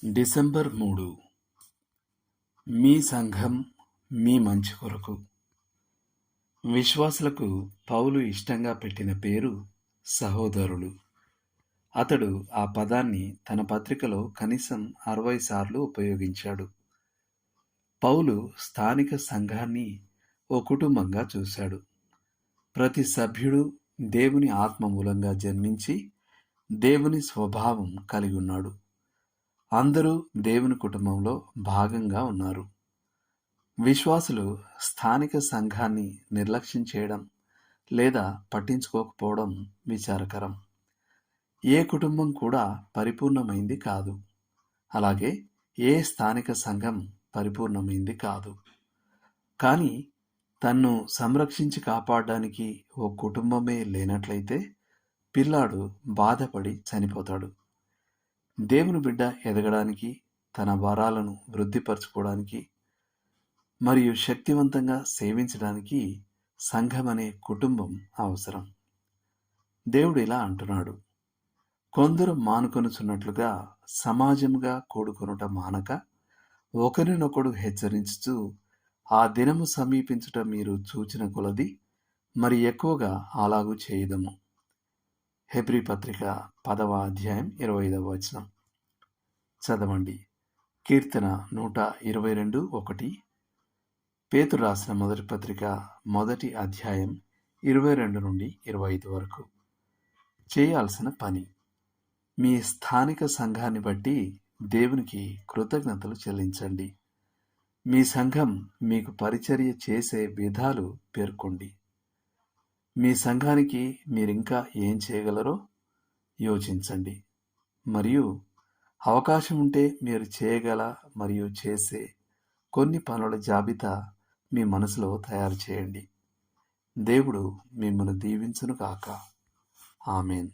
December 3. మీ సంఘం మీ మంచి కొరకు. విశ్వాసులకు పౌలు ఇష్టంగా పెట్టిన పేరు సహోదరులు. అతడు ఆ పదాన్ని తన పత్రికలో కనీసం 60 సార్లు ఉపయోగించాడు. పౌలు స్థానిక సంఘాన్ని ఓ కుటుంబంగా చూశాడు. ప్రతి సభ్యుడు దేవుని ఆత్మ మూలంగా జన్మించి దేవుని స్వభావం కలిగి ఉన్నాడు. అందరూ దేవుని కుటుంబంలో భాగంగా ఉన్నారు. విశ్వాసులు స్థానిక సంఘాన్ని నిర్లక్ష్యం చేయడం లేదా పట్టించుకోకపోవడం విచారకరం. ఏ కుటుంబం కూడా పరిపూర్ణమైంది కాదు. అలాగే ఏ స్థానిక సంఘం పరిపూర్ణమైంది కాదు. కానీ తన్ను సంరక్షించి కాపాడడానికి ఓ కుటుంబమే లేనట్లయితే పిల్లాడు బాధపడి చనిపోతాడు. దేవుని బిడ్డ ఎదగడానికి, తన వరాలను వృద్ధిపరచుకోవడానికి మరియు శక్తివంతంగా సేవించడానికి సంఘం అనే కుటుంబం అవసరం. దేవుడు ఇలా అంటున్నాడు, కొందరు మానుకొనుచున్నట్లుగా సమాజముగా కూడుకొనుట మానక ఒకరినొకడు హెచ్చరించుచు ఆ దినము సమీపించుట మీరు చూచిన కొలది మరి ఎక్కువగా అలాగూ చేయదము. హెబ్రీ పత్రిక 10వ అధ్యాయం 25వ వచనం. చదవండి. కీర్తన 122:1, పేతురు రాసిన మొదటి పత్రిక 1వ అధ్యాయం 22 నుండి 25 వరకు. చేయాల్సిన పని: మీ స్థానిక సంఘాన్ని బట్టి దేవునికి కృతజ్ఞతలు చెల్లించండి. మీ సంఘం మీకు పరిచర్య చేసే విధాలు పేర్కొండి. మీ సంఘానికి మీరింకా ఏం చేయగలరో యోచించండి. మరియు అవకాశం ఉంటే మీరు చేయగల మరియు చేసే కొన్ని పనుల జాబితా మీ మనసులో తయారు చేయండి. దేవుడు మిమ్మల్ని దీవించును గాక. ఆమేన్.